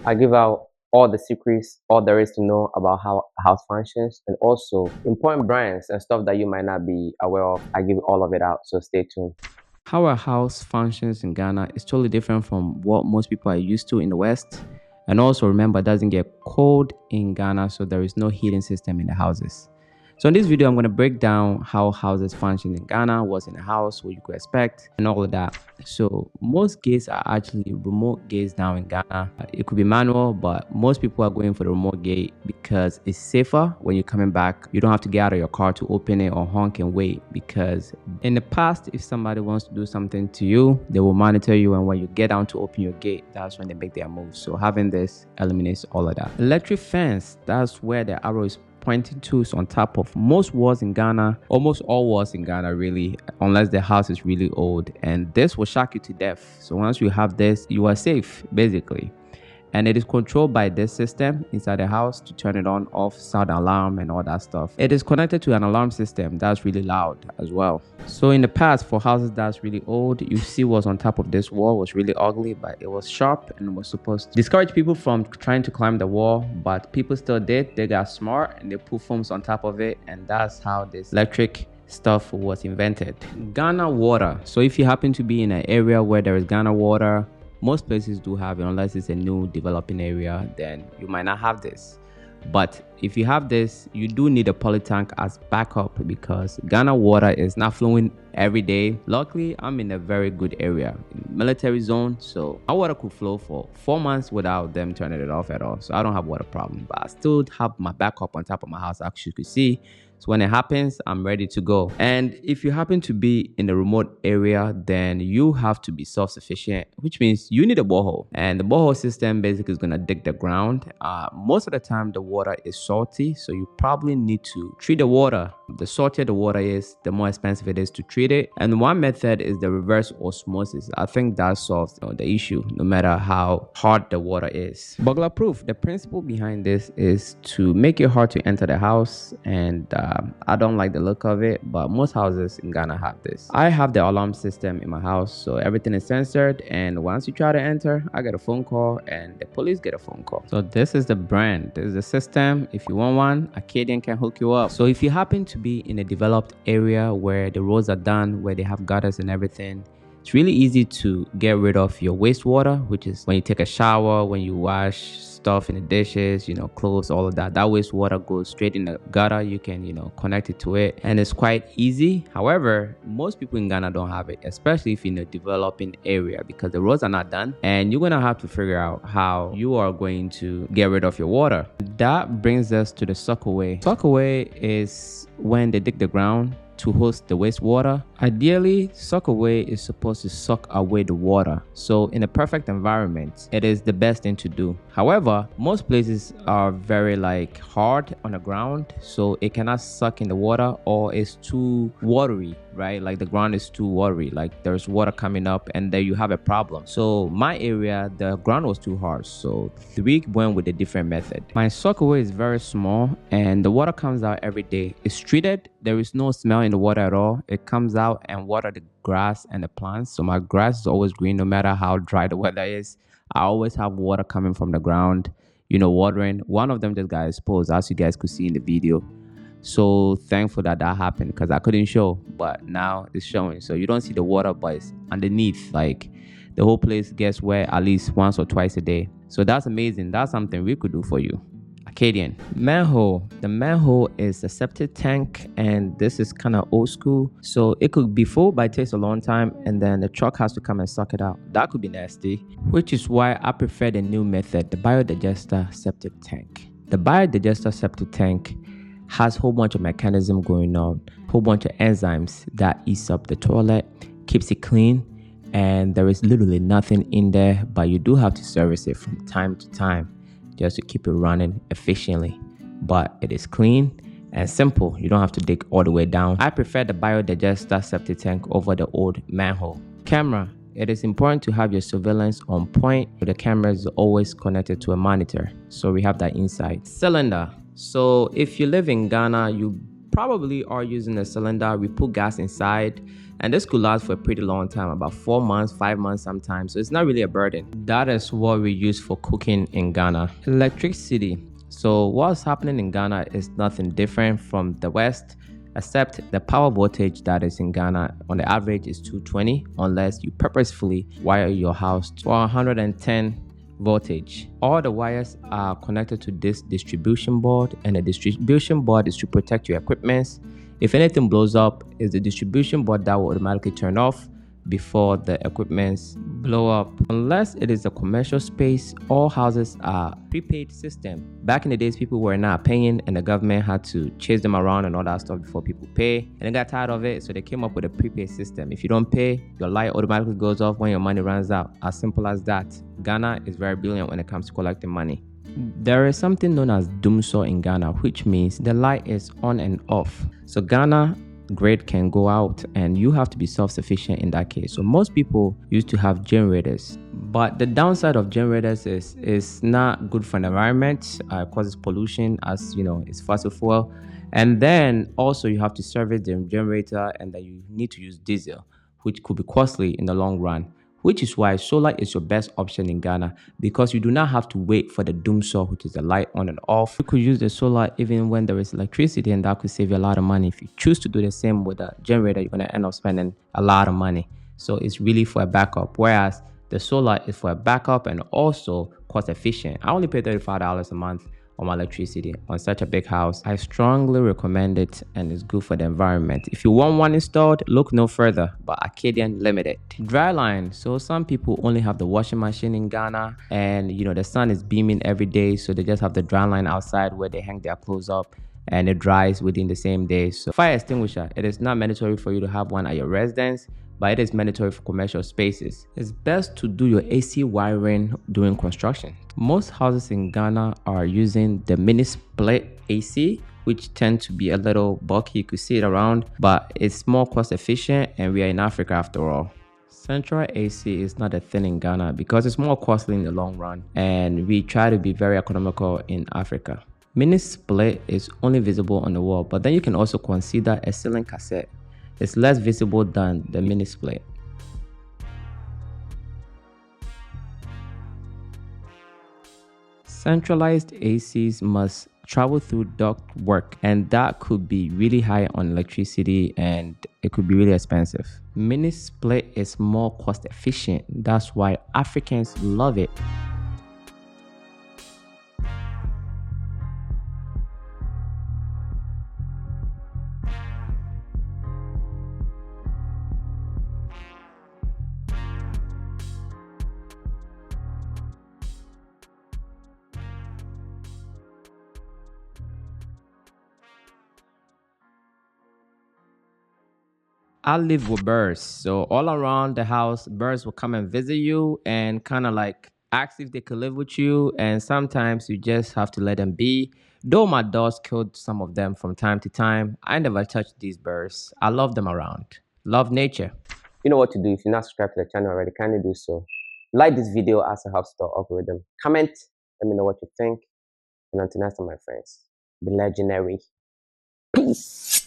I give out all the secrets, all there is to know about how a house functions, and also important brands and stuff that you might not be aware of. I give all of it out, so stay tuned. How a house functions in Ghana is totally different from what most people are used to in the West. And also remember, it doesn't get cold in Ghana, so there is no heating system in the houses. So in this video, I'm going to break down how houses function in Ghana, what's in a house, what you could expect, and all of that. So most gates are actually remote gates now in Ghana. It could be manual, but most people are going for the remote gate because it's safer when you're coming back. You don't have to get out of your car to open it or honk and wait, because in the past, if somebody wants to do something to you, they will monitor you, and when you get down to open your gate, that's when they make their move. So having this eliminates all of that. Electric fence, that's where the arrow is pointing to, is on top of most walls in Ghana, almost all walls in Ghana really, unless the house is really old, and this will shock you to death. So once you have this, you are safe basically. And it is controlled by this system inside the house to turn it on, off, sound alarm, and all that stuff. It is connected to an alarm system that's really loud as well. So in the past, for houses that's really old, you see what's on top of this wall was really ugly, but it was sharp and was supposed to discourage people from trying to climb the wall, but people still did. They got smart and they put foams on top of it, and that's how this electric stuff was invented. Ghana water. So if you happen to be in an area where there is Ghana water, most places do have it, unless it's a new developing area, then you might not have this. But if you have this, you do need a poly tank as backup, because Ghana water is not flowing every day. Luckily, I'm in a very good area, military zone, so my water could flow for 4 months without them turning it off at all. So I don't have water problem, but I still have my backup on top of my house, as you could see. So when it happens, I'm ready to go. And if you happen to be in a remote area, then you have to be self-sufficient, which means you need a borehole. And the borehole system basically is going to dig the ground. Most of the time, the water is salty, so you probably need to treat the water. The saltier the water is, the more expensive it is to treat it. And one method is the reverse osmosis. I think that solves the issue, no matter how hard the water is. Burglar proof. The principle behind this is to make it hard to enter the house, and I don't like the look of it, but most houses in Ghana have this. I have the alarm system in my house, so everything is censored, and once you try to enter, I get a phone call and the police get a phone call. So this is the brand, this is the system. If you want one, Acadian can hook you up. So if you happen to be in a developed area where the roads are done, where they have gutters and everything, it's really easy to get rid of your wastewater, which is when you take a shower, when you wash stuff in the dishes, clothes, all of that. That wastewater goes straight in the gutter. You can, connect it to it, and it's quite easy. However, most people in Ghana don't have it, especially if you're in a developing area, because the roads are not done, and you're gonna have to figure out how you are going to get rid of your water. That brings us to the suckaway. Suckaway is when they dig the ground to host the wastewater. Ideally, suckaway is supposed to suck away the water. So in a perfect environment, it is the best thing to do. However, most places are very hard on the ground, so it cannot suck in the water, or it's too watery, right? Like the ground is too watery, like there's water coming up and there you have a problem. So my area, the ground was too hard, so we went with a different method. My suckaway is very small and the water comes out every day. It's treated. There is no smell in the water at all. It comes out and water the grass and the plants. So my grass is always green no matter how dry the weather is. I always have water coming from the ground, watering. One of them just got exposed, as you guys could see in the video. So thankful that happened, because I couldn't show, but now it's showing. So you don't see the water, but it's underneath. Like the whole place gets wet at least once or twice a day. So that's amazing. That's something we could do for you. Acadian. Manhole. The manhole is a septic tank, and this is kind of old school. So it could be full, but it takes a long time, and then the truck has to come and suck it out. That could be nasty, which is why I prefer the new method, the biodigester septic tank. The biodigester septic tank has a whole bunch of mechanism going on, whole bunch of enzymes that eats up the toilet, keeps it clean, and there is literally nothing in there, but you do have to service it from time to time just to keep it running efficiently. But it is clean and simple. You don't have to dig all the way down. I prefer the biodigester septic tank over the old manhole. Camera. It is important to have your surveillance on point. The camera is always connected to a monitor, so we have that inside. Cylinder. So if you live in Ghana, you probably are using a cylinder. We put gas inside, and this could last for a pretty long time, about 4 months, 5 months sometimes. So it's not really a burden. That is what we use for cooking in Ghana. Electricity. So what's happening in Ghana is nothing different from the West, except the power voltage that is in Ghana on the average is 220, unless you purposefully wire your house to 110 voltage. All the wires are connected to this distribution board, and the distribution board is to protect your equipment. If anything blows up, it's the distribution board that will automatically turn off before the equipments blow up. Unless it is a commercial space, all houses are prepaid system. Back in the days, people were not paying, and the government had to chase them around and all that stuff before people pay. And they got tired of it, so they came up with a prepaid system. If you don't pay, your light automatically goes off when your money runs out. As simple as that. Ghana is very brilliant when it comes to collecting money. There is something known as doomsaw in Ghana, which means the light is on and off. So Ghana grid can go out, and you have to be self-sufficient in that case. So most people used to have generators, but the downside of generators is not good for the environment. Causes pollution, as you know, it's fossil fuel, and then also you have to service the generator, and then you need to use diesel, which could be costly in the long run. Which is why solar is your best option in Ghana, because you do not have to wait for the doomsaw, which is the light on and off. You could use the solar even when there is electricity, and that could save you a lot of money. If you choose to do the same with a generator, you're going to end up spending a lot of money. So it's really for a backup, whereas the solar is for a backup and also cost efficient. I only pay $35 a month on my electricity on such a big house. I strongly recommend it, and it's good for the environment. If you want one installed, look no further but Acadian Limited. Dryline. So some people only have the washing machine in Ghana, and you know the sun is beaming every day, so they just have the dryline outside where they hang their clothes up, and it dries within the same day. So fire extinguisher, it is not mandatory for you to have one at your residence, but it is mandatory for commercial spaces. It's best to do your AC wiring during construction. Most houses in Ghana are using the mini split AC, which tend to be a little bulky. You could see it around, but it's more cost efficient, and we are in Africa after all. Central AC is not a thing in Ghana because it's more costly in the long run, and we try to be very economical in Africa. Mini split is only visible on the wall, but then you can also consider a ceiling cassette. It's less visible than the mini split. Centralized ACs must travel through duct work, and that could be really high on electricity, and it could be really expensive. Mini split is more cost efficient. That's why Africans love it. I live with birds. So all around the house, birds will come and visit you and kind of like ask if they could live with you. And sometimes you just have to let them be. Though my dogs killed some of them from time to time, I never touched these birds. I love them around. Love nature. You know what to do. If you're not subscribed to the channel already, kindly do so. Like this video as it helps the algorithm. Comment. Let me know what you think. And until next time, my friends, be legendary. Peace.